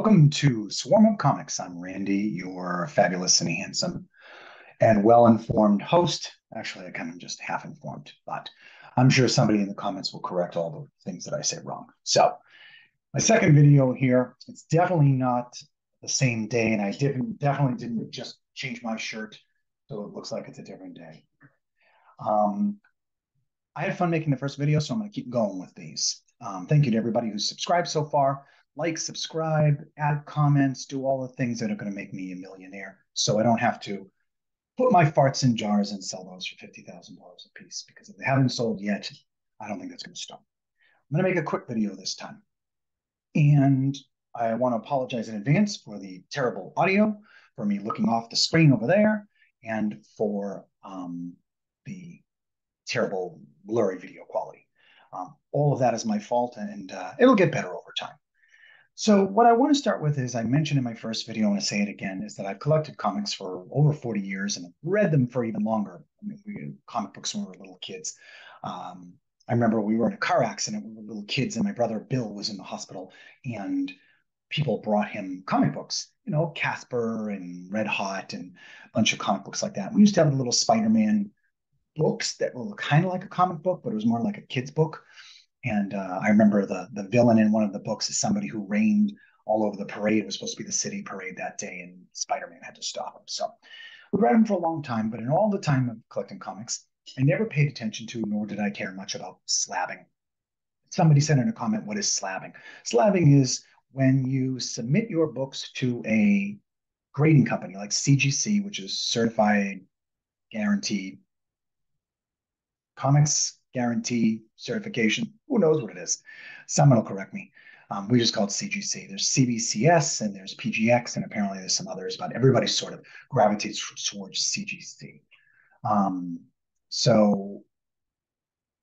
Welcome to Swarm of Comics. I'm Randy, your fabulous and handsome and well-informed host. Actually, I kind of just half-informed, but I'm sure somebody in the comments will correct all the things that I say wrong. So, my second video here, it's definitely not the same day, and I definitely didn't just change my shirt, so it looks like it's a different day. Um, I had fun making the first video, so I'm going to keep going with these. Thank you to everybody who's subscribed so far. Like, subscribe, add comments, do all the things that are going to make me a millionaire so I don't have to put my farts in jars and sell those for $50,000 a piece, because if they haven't sold yet, I don't think that's going to stop. I'm going to make a quick video this time. And I want to apologize in advance for the terrible audio, for me looking off the screen over there, and for the terrible blurry video quality. All of that is my fault, and it'll get better over time. So what I want to start with is, I mentioned in my first video, I want to say it again, is that I've collected comics for over 40 years and read them for even longer. I mean, we had comic books when we were little kids. I remember we were in a car accident when we were little kids, and my brother Bill was in the hospital, and people brought him comic books, Casper and Red Hot and a bunch of comic books like that. We used to have a little Spider-Man books that were kind of like a comic book, but it was more like a kid's book. And I remember the villain in one of the books is somebody who reigned all over the parade. It was supposed to be the city parade that day, and Spider-Man had to stop him. So we read him for a long time, but in all the time of collecting comics, I never paid attention to, nor did I care much about slabbing. Somebody said in a comment, what is slabbing? Slabbing is when you submit your books to a grading company like CGC, which is Certified Guaranteed Comics Guarantee Certification. Who knows what it is? Someone will correct me. We just call it CGC. There's CBCS and there's PGX, and apparently there's some others, but everybody sort of gravitates towards CGC. Um, so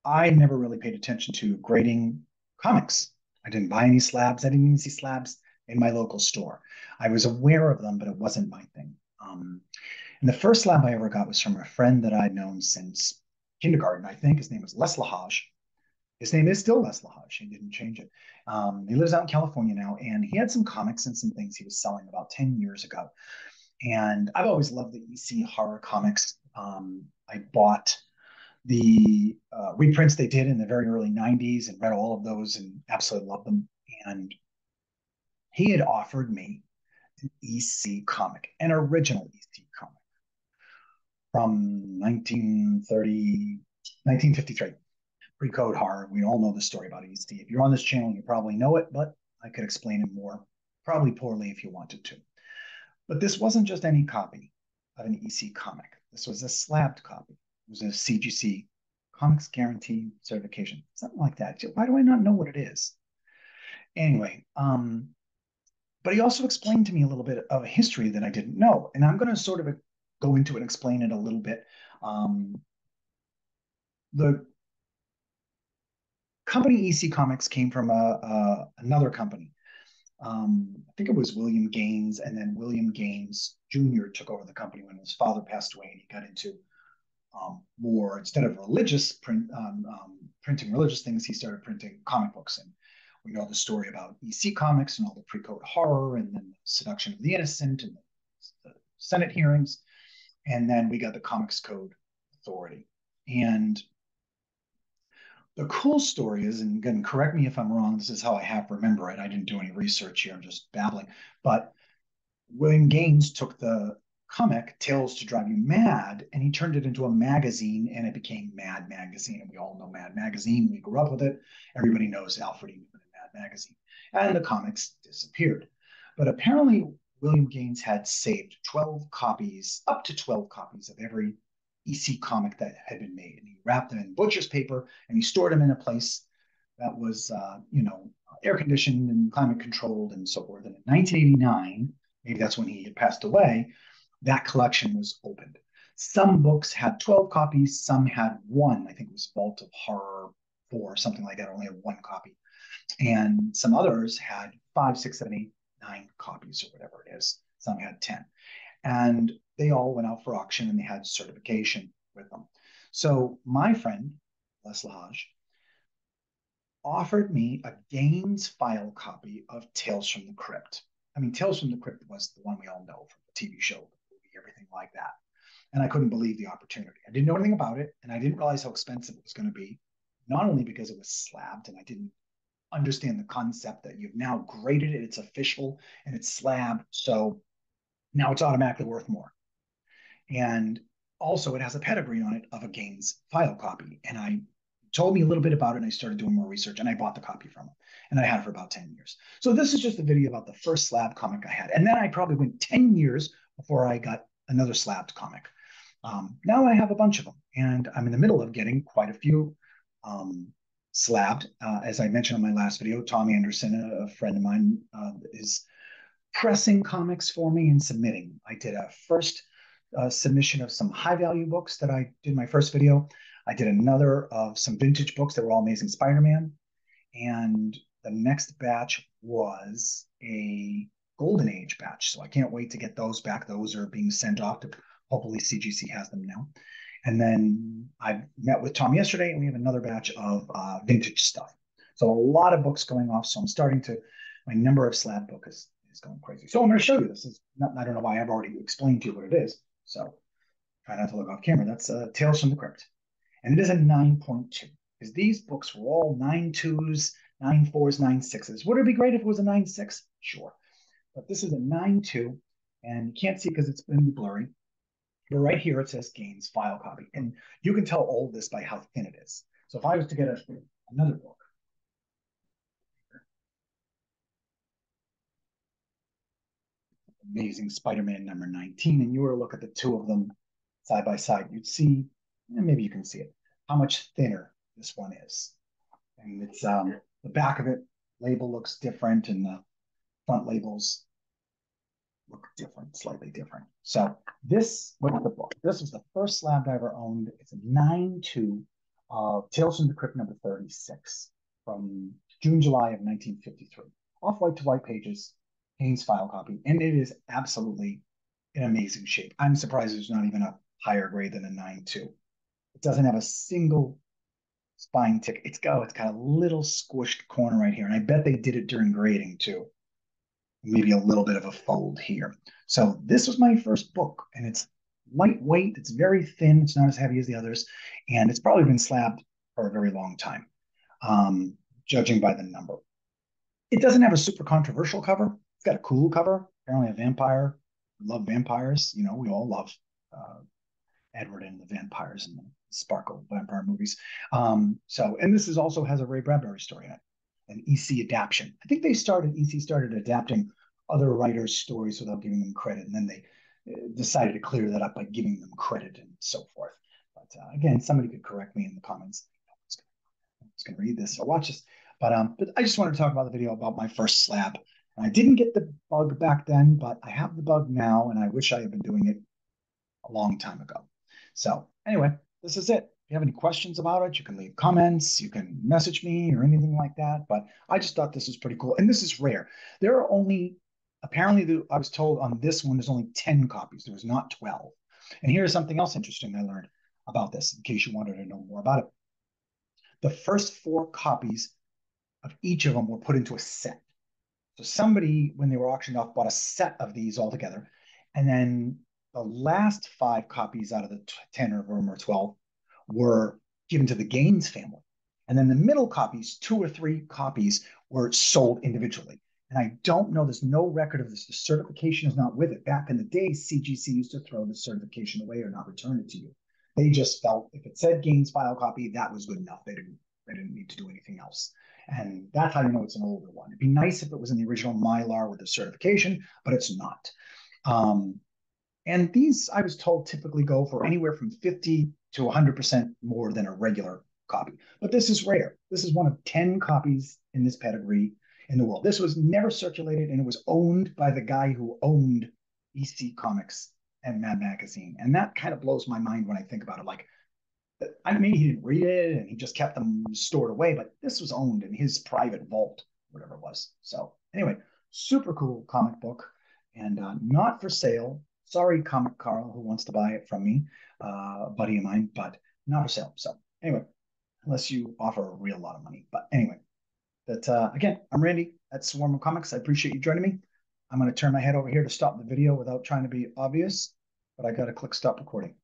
I never really paid attention to grading comics. I didn't buy any slabs. I didn't even see slabs in my local store. I was aware of them, but it wasn't my thing. And the first slab I ever got was from a friend that I'd known since kindergarten, I think. His name was Les Lahage. His name is still Les Lahage. He didn't change it. He lives out in California now, and he had some comics and some things he was selling about 10 years ago. And I've always loved the EC horror comics. I bought the reprints they did in the very early 90s and read all of those and absolutely loved them. And he had offered me an EC comic, an original EC comic from 1953, pre-code horror. We all know the story about EC. If you're on this channel, you probably know it, but I could explain it more, probably poorly if you wanted to. But this wasn't just any copy of an EC comic. This was a slabbed copy. It was a CGC, Comics Guarantee Certification, something like that. Why do I not know what it is? Anyway, but he also explained to me a little bit of a history that I didn't know, and I'm going to sort of go into it and explain it a little bit. The company EC Comics came from another company. I think it was William Gaines, and then William Gaines Jr. took over the company when his father passed away, and he got into more, instead of printing religious things, he started printing comic books. And we know the story about EC Comics and all the pre-code horror, and then the seduction of the innocent, and the Senate hearings, and then we got the Comics Code Authority. And the cool story is, and again, correct me if I'm wrong, this is how I half remember it. I didn't do any research here, I'm just babbling. But William Gaines took the comic Tales to Drive You Mad, and he turned it into a magazine, and it became Mad Magazine. And we all know Mad Magazine. We grew up with it. Everybody knows Alfred E. Neuman and Mad Magazine. And the comics disappeared. But apparently, William Gaines had saved 12 copies, up to 12 copies of every EC comic that had been made. And he wrapped them in butcher's paper, and he stored them in a place that was, air conditioned and climate controlled and so forth. And in 1989, maybe that's when he had passed away, that collection was opened. Some books had 12 copies, some had one. I think it was Vault of Horror 4, something like that, only had one copy. And some others had 5, 6, 7, 8, 9 copies, or whatever it is. Some had 10. And they all went out for auction, and they had certification with them. So my friend, Les Lahage, offered me a Gaines file copy of Tales from the Crypt. I mean, Tales from the Crypt was the one we all know from the TV show, the movie, everything like that. And I couldn't believe the opportunity. I didn't know anything about it, and I didn't realize how expensive it was going to be. Not only because it was slabbed, and I didn't understand the concept that you've now graded it, it's official, and it's slabbed, so now it's automatically worth more. And also, it has a pedigree on it of a Gaines file copy. And I told me a little bit about it, and I started doing more research, and I bought the copy from him, and I had it for about 10 years. So this is just a video about the first slab comic I had. And then I probably went 10 years before I got another slabbed comic. Now I have a bunch of them, and I'm in the middle of getting quite a few slabbed. As I mentioned in my last video, Tom Anderson, a friend of mine, is pressing comics for me and submitting. I did a first submission of some high value books that I did in my first video. I did another of some vintage books that were all Amazing Spider-Man. And the next batch was a Golden Age batch. So I can't wait to get those back. Those are being sent off to, hopefully CGC has them now. And then I met with Tom yesterday, and we have another batch of vintage stuff. So a lot of books going off. So I'm starting to, my number of slab book is going crazy. So I'm going to show you this. Not, I don't know why I've already explained to you what it is. So try not to look off camera. That's Tales from the Crypt. And it is a 9.2, because these books were all 9.2s, 9.4s, 9.6s. Would it be great if it was a 9.6? Sure. But this is a 9.2, and you can't see because it's going to be blurry. But right here it says Gaines file copy. And you can tell all this by how thin it is. So if I was to get another book, Amazing Spider-Man number 19, and you were to look at the two of them side by side, you'd see, and maybe you can see it, how much thinner this one is. And it's the back of it label looks different, and the front labels look different, slightly different. So this was the book. This was the first slab I ever owned. It's a 9.2 Tales from the Crypt number 36 from June, July of 1953. Off white to white pages, Haynes file copy, and it is absolutely in amazing shape. I'm surprised there's not even a higher grade than a 9.2. It doesn't have a single spine tick. It's got a little squished corner right here, and I bet they did it during grading too. Maybe a little bit of a fold here. So this was my first book, and it's lightweight. It's very thin. It's not as heavy as the others, and it's probably been slabbed for a very long time, judging by the number. It doesn't have a super controversial cover. It's got a cool cover. Apparently, a vampire. We love vampires. You know, we all love Edward and the vampires and the Sparkle vampire movies. And this is also has a Ray Bradbury story in it, an EC adaptation. I think EC started adapting other writers' stories without giving them credit, and then they decided to clear that up by giving them credit and so forth. But again, somebody could correct me in the comments. I was going to read this or watch this, but I just wanted to talk about the video about my first slab. And I didn't get the bug back then, but I have the bug now, and I wish I had been doing it a long time ago. So anyway, this is it. If you have any questions about it, you can leave comments, you can message me or anything like that. But I just thought this was pretty cool. And this is rare. There are only, apparently, I was told on this one, there's only 10 copies. There was not 12. And here's something else interesting I learned about this, in case you wanted to know more about it. The first 4 copies of each of them were put into a set. So somebody, when they were auctioned off, bought a set of these all together. And then the last 5 copies out of the 10 or 12 were given to the Gaines family. And then the middle copies, 2 or 3 copies, were sold individually. And I don't know, there's no record of this. The certification is not with it. Back in the day, CGC used to throw the certification away or not return it to you. They just felt if it said Gaines file copy, that was good enough. They didn't need to do anything else. And that's how you know it's an older one. It'd be nice if it was in the original Mylar with the certification, but it's not. And these, I was told, typically go for anywhere from 50 to 100% more than a regular copy. But this is rare. This is one of 10 copies in this pedigree in the world. This was never circulated, and it was owned by the guy who owned EC Comics and Mad Magazine. And that kind of blows my mind when I think about it. Like, I mean, he didn't read it and he just kept them stored away, but this was owned in his private vault, whatever it was. So anyway, super cool comic book, and not for sale. Sorry, Comic Carl, who wants to buy it from me, a buddy of mine, but not for sale. So anyway, unless you offer a real lot of money. But anyway, again, I'm Randy at Swarm of Comics. I appreciate you joining me. I'm going to turn my head over here to stop the video without trying to be obvious, but I got to click stop recording.